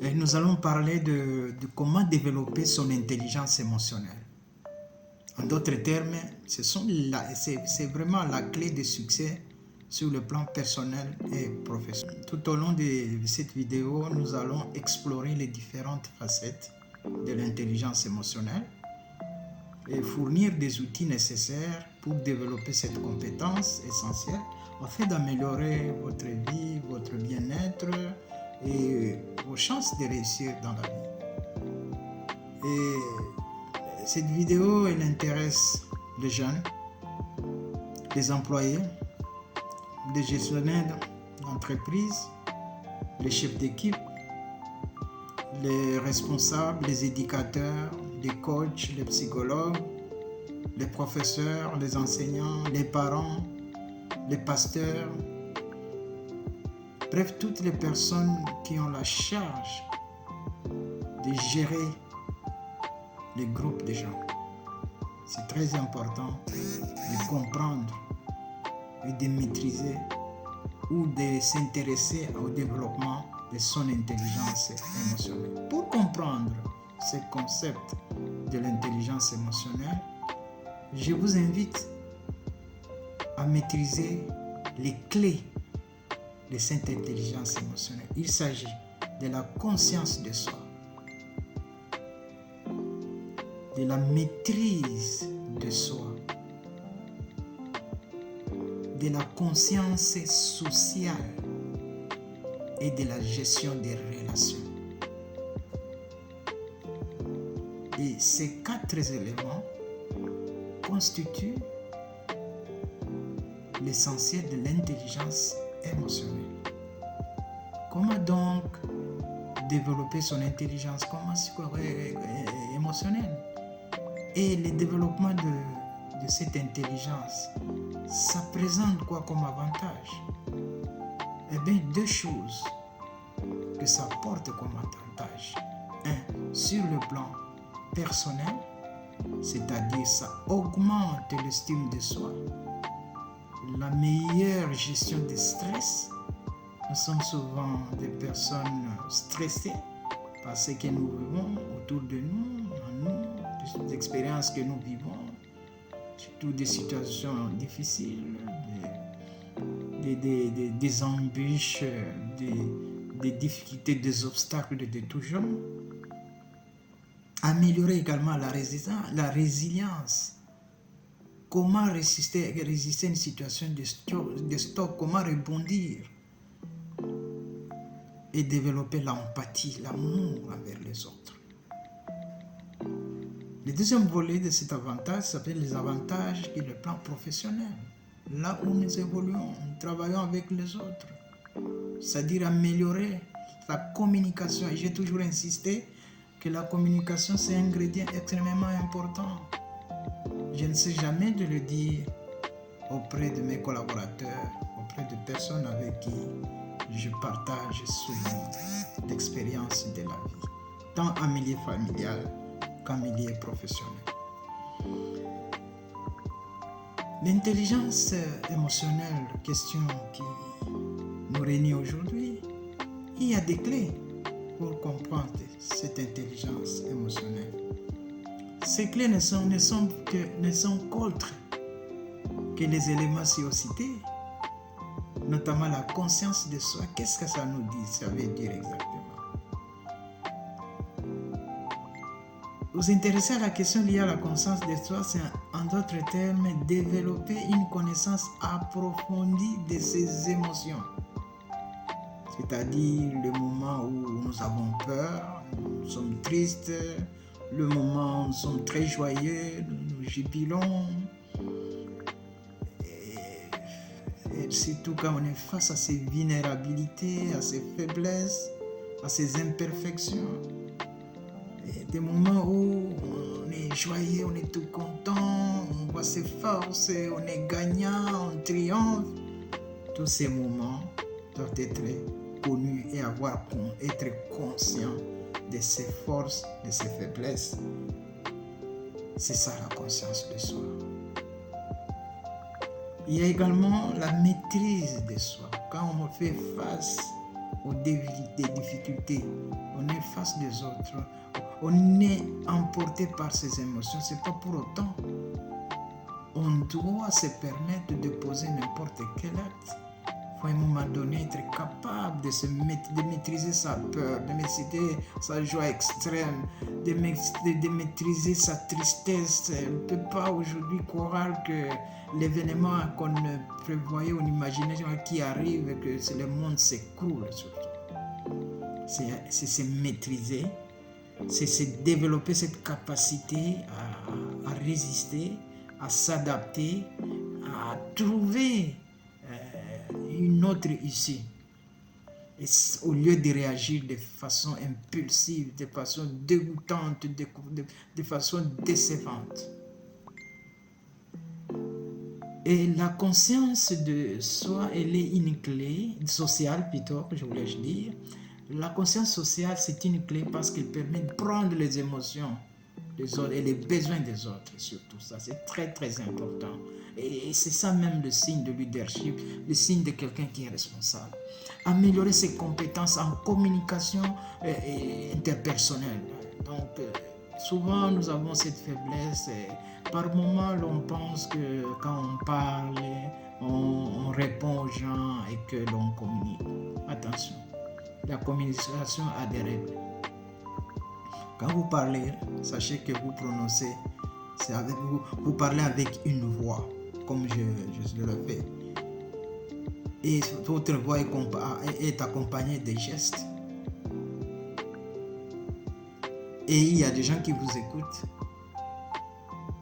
Et nous allons parler de comment développer son intelligence émotionnelle. En d'autres termes, c'est vraiment la clé de succès sur le plan personnel et professionnel. Tout au long de cette vidéo, nous allons explorer les différentes facettes de l'intelligence émotionnelle et fournir des outils nécessaires pour développer cette compétence essentielle afin d'améliorer votre vie, votre bien-être et vos chances de réussir dans la vie. Et cette vidéo, elle intéresse les jeunes, les employés, les gestionnaires d'entreprise, les chefs d'équipe, les responsables, les éducateurs, les coachs, les psychologues, les professeurs, les enseignants, les parents, les pasteurs, bref, toutes les personnes qui ont la charge de gérer les groupes de gens. C'est très important de comprendre et de maîtriser ou de s'intéresser au développement de son intelligence émotionnelle. Pour comprendre ce concept de l'intelligence émotionnelle, je vous invite à maîtriser les clés de cette intelligence émotionnelle. Il s'agit de la conscience de soi, de la maîtrise de soi, de la conscience sociale et de la gestion des relations. Et ces 4 éléments constituent l'essentiel de l'intelligence émotionnelle. Comment donc développer son intelligence émotionnelle? Et le développement de cette intelligence, ça présente quoi comme avantage? Eh bien, 2 choses que ça porte comme avantage. 1, sur le plan personnel, c'est-à-dire ça augmente l'estime de soi, la meilleure gestion du stress. Nous sommes souvent des personnes stressées par ce que nous vivons autour de nous, en nous, des expériences que nous vivons, surtout des situations difficiles, des embûches, des difficultés, des obstacles de tout genre. Améliorer également la résilience. Comment résister à une situation de stock, comment rebondir et développer l'empathie, l'amour envers les autres. Le deuxième volet de cet avantage s'appelle les avantages sur le plan professionnel. Là où nous évoluons, nous travaillons avec les autres. C'est-à-dire améliorer la communication. Et j'ai toujours insisté que la communication, c'est un ingrédient extrêmement important. Je ne sais jamais de le dire auprès de mes collaborateurs, auprès de personnes avec qui je partage souvent l'expérience de la vie, tant en milieu familial qu'en milieu professionnel. L'intelligence émotionnelle, question qui nous réunit aujourd'hui, il y a des clés pour comprendre cette intelligence émotionnelle. Ces clés ne sont qu'autres que les éléments ci-cités, notamment la conscience de soi. Qu'est-ce que ça nous dit? Ça veut dire exactement. Vous intéresser à la question liée à la conscience de soi, c'est en d'autres termes développer une connaissance approfondie de ses émotions. C'est-à-dire le moment où nous avons peur, nous sommes tristes, le moment où nous sommes très joyeux, nous jubilons. Et surtout quand on est face à ses vulnérabilités, à ses faiblesses, à ses imperfections. Et des moments où on est joyeux, on est tout content, on voit ses forces, on est gagnant, on triomphe. Tous ces moments doivent être connus et être conscients de ses forces, de ses faiblesses. C'est ça la conscience de soi. Il y a également la maîtrise de soi. Quand on fait face aux difficultés, on est face des autres, on est emporté par ces émotions. C'est pas pour autant. On doit se permettre de poser n'importe quel acte. Il faut à un moment donné être capable de maîtriser sa peur, de maîtriser sa joie extrême, de maîtriser sa tristesse. On ne peut pas aujourd'hui croire que l'événement qu'on ne prévoyait, on imaginait qui arrive, que le monde s'écroule surtout. C'est se maîtriser, c'est se développer cette capacité à résister, à s'adapter, à trouver une autre issue. Et au lieu de réagir de façon impulsive, de façon dégoûtante, de façon décevante. Et la conscience de soi, elle est une clé sociale plutôt, je voulais dire. La conscience sociale, c'est une clé parce qu'elle permet de prendre les émotions des autres et les besoins des autres, surtout ça. C'est très, très important. Et c'est ça même le signe de leadership, le signe de quelqu'un qui est responsable. Améliorer ses compétences en communication interpersonnelle. Donc, souvent, nous avons cette faiblesse. Par moments, l'on pense que quand on parle, on répond aux gens et que l'on communique. Attention, la communication a des règles. Quand vous parlez, sachez que vous prononcez, vous parlez avec une voix, comme je le fais. Et votre voix est accompagnée des gestes. Et il y a des gens qui vous écoutent.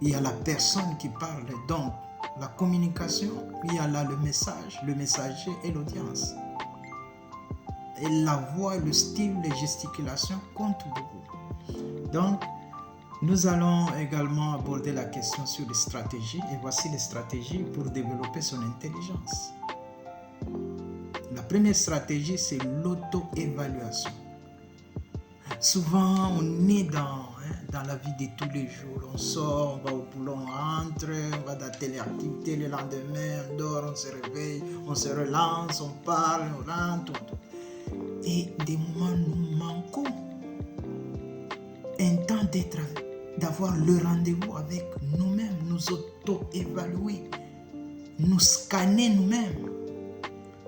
Il y a la personne qui parle. Donc, la communication, il y a là le message, le messager et l'audience. Et la voix, le style, les gesticulations comptent beaucoup. Donc, nous allons également aborder la question sur les stratégies. Et voici les stratégies pour développer son intelligence. La première stratégie, c'est l'auto-évaluation. Souvent, on est dans la vie de tous les jours. On sort, on va au boulot, on rentre, on va dans telle activité, le lendemain, on dort, on se réveille, on se relance, on parle, on rentre. Et des moments, nous manquons un temps d'avoir le rendez-vous avec nous-mêmes, nous auto-évaluer, nous scanner nous-mêmes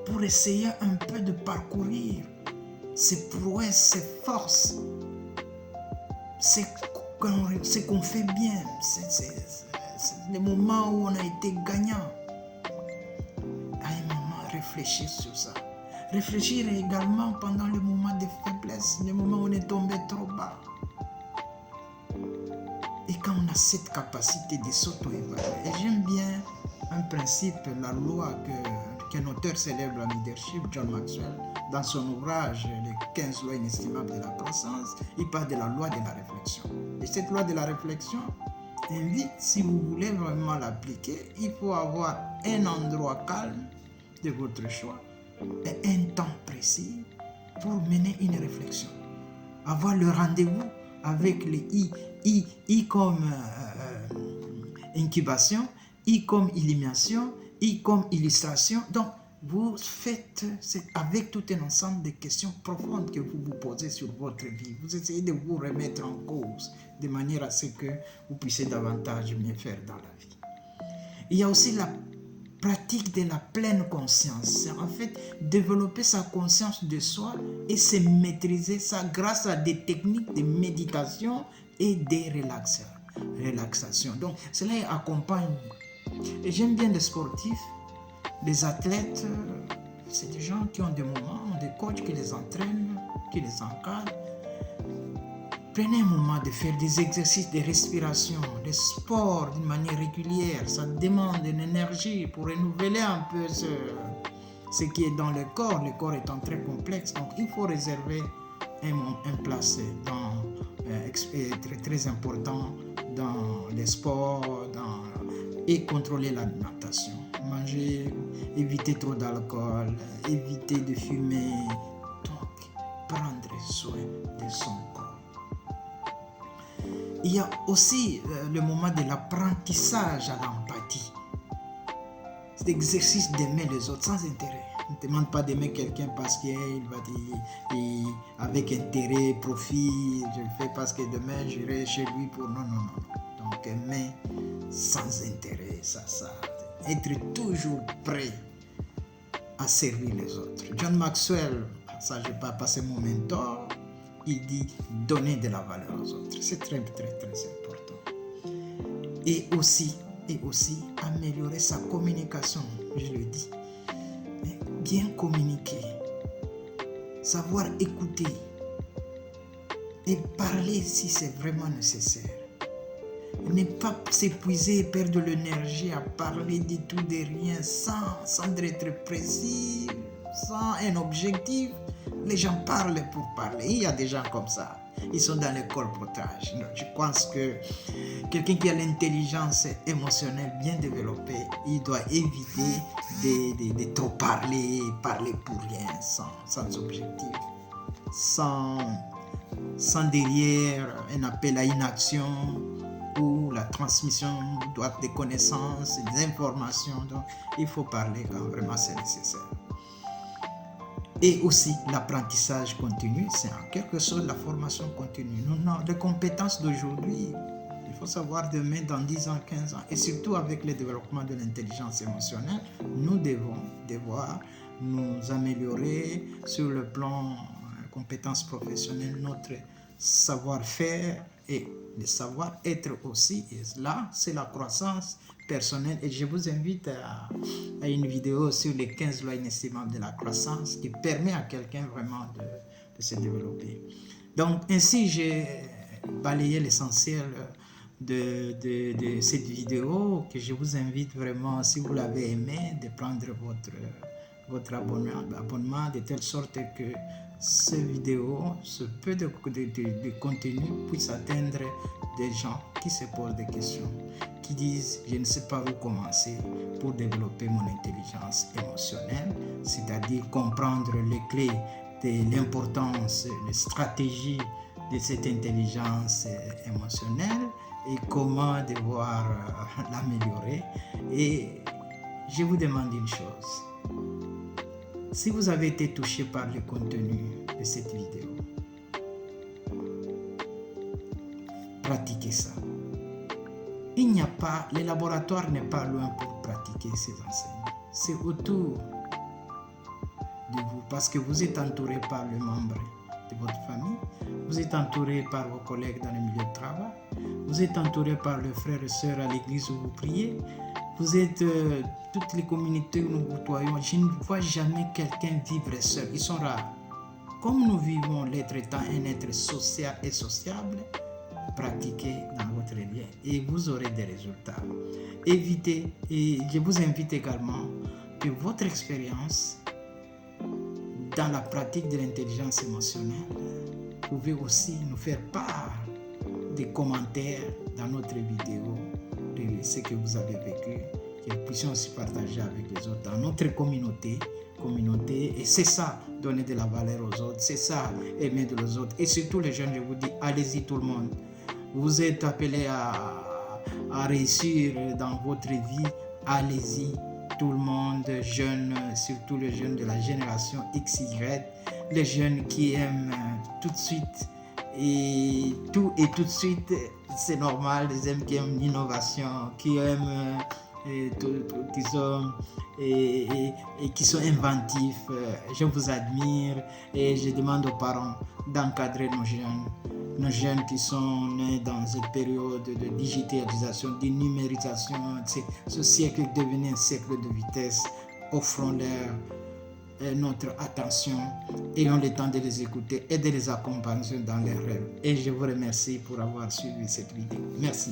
pour essayer un peu de parcourir ses prouesses, ses forces, ce qu'on fait bien, c'est les moments où on a été gagnant. À un moment, réfléchir sur ça. Réfléchir également pendant les moments de faiblesse, les moments où on est tombé trop bas. Et quand on a cette capacité de s'auto-évaluer, et j'aime bien un principe, la loi qu'un auteur célèbre en leadership, John Maxwell, dans son ouvrage Les 15 lois inestimables de la croissance, il parle de la loi de la réflexion. Et cette loi de la réflexion invite, si vous voulez vraiment l'appliquer, il faut avoir un endroit calme de votre choix et un temps précis pour mener une réflexion. Avoir le rendez-vous avec les I comme incubation, I comme illumination, I comme illustration. Donc, vous faites avec tout un ensemble de questions profondes que vous vous posez sur votre vie. Vous essayez de vous remettre en cause de manière à ce que vous puissiez davantage mieux faire dans la vie. Il y a aussi la pratique de la pleine conscience. C'est en fait développer sa conscience de soi et se maîtriser ça grâce à des techniques de méditation et de relaxation. Donc, cela accompagne. Et j'aime bien les sportifs, les athlètes, c'est des gens qui ont des moments, des coachs qui les entraînent, qui les encadrent. Prenez un moment de faire des exercices de respiration, des sports d'une manière régulière. Ça demande une énergie pour renouveler un peu ce qui est dans le corps. Le corps étant très complexe, donc il faut réserver un place très important dans les sports et contrôler l'alimentation. Manger, éviter trop d'alcool, éviter de fumer, donc prendre soin de son corps. Il y a aussi le moment de l'apprentissage à l'empathie. l'exercice d'aimer les autres sans intérêt. Ne demande pas d'aimer quelqu'un parce qu'il va dire avec intérêt, profit, je le fais parce que demain j'irai chez lui pour... Non. Donc aimer sans intérêt, ça. Être toujours prêt à servir les autres. John Maxwell, ça je vais pas passer mon mentor, il dit donner de la valeur aux autres. C'est très important. Et aussi améliorer sa communication, je le dis. Bien communiquer, savoir écouter et parler si c'est vraiment nécessaire. Ne pas s'épuiser et perdre de l'énergie à parler de tout, de rien, sans être précis, sans un objectif. Les gens parlent pour parler. Il y a des gens comme ça. Ils sont dans le colportage. Je pense que quelqu'un qui a l'intelligence émotionnelle bien développée, il doit éviter de trop parler pour rien, sans objectif, sans derrière un appel à une action ou la transmission des connaissances, des informations. Donc, il faut parler quand vraiment c'est nécessaire. Et aussi l'apprentissage continu, c'est en quelque sorte la formation continue. Les compétences d'aujourd'hui, il faut savoir demain, dans 10 ans, 15 ans, et surtout avec le développement de l'intelligence émotionnelle, nous devons devoir nous améliorer sur le plan compétences professionnelles, notre savoir-faire et le savoir-être aussi. Et là, c'est la croissance personnelle. Et je vous invite à une vidéo sur les 15 lois inestimables de la croissance qui permet à quelqu'un vraiment de se développer. Donc, ainsi, j'ai balayé l'essentiel de cette vidéo que je vous invite vraiment, si vous l'avez aimé, de prendre votre abonnement de telle sorte que ces vidéos, ce peu de contenu puisse atteindre des gens qui se posent des questions, qui disent je ne sais pas où commencer pour développer mon intelligence émotionnelle, c'est-à-dire comprendre les clés de l'importance, les stratégies de cette intelligence émotionnelle et comment devoir l'améliorer. Et je vous demande une chose. Si vous avez été touché par le contenu de cette vidéo, pratiquez ça. Il n'y a pas, le laboratoire n'est pas loin pour pratiquer ces enseignements. C'est autour de vous parce que vous êtes entouré par les membres de votre famille, vous êtes entouré par vos collègues dans le milieu de travail, vous êtes entouré par les frères et sœurs à l'église où vous priez, vous êtes toutes les communautés où nous côtoyons. Je ne vois jamais quelqu'un vivre seul. Ils sont rares. Comme nous vivons, l'être étant un être social et sociable, pratiquez dans votre lien et vous aurez des résultats. Évitez, et je vous invite également que votre expérience dans la pratique de l'intelligence émotionnelle, vous pouvez aussi nous faire part des commentaires dans notre vidéo de ce que vous avez vécu, que nous puissions aussi partager avec les autres dans notre communauté. Et c'est ça, donner de la valeur aux autres, c'est ça, aimer de les autres. Et surtout les jeunes, je vous dis, allez-y tout le monde. Vous êtes appelés à réussir dans votre vie, allez-y tout le monde, jeunes, surtout les jeunes de la génération XY, les jeunes qui aiment tout de suite et tout de suite, c'est normal, les jeunes qui aiment l'innovation, qui aiment qui sont inventifs. Je vous admire et je demande aux parents d'encadrer nos jeunes qui sont nés dans cette période de digitalisation, de numérisation. Ce siècle est devenu un siècle de vitesse. Offrons-leur notre attention, ayons le temps de les écouter et de les accompagner dans leurs rêves. Et je vous remercie pour avoir suivi cette vidéo. Merci.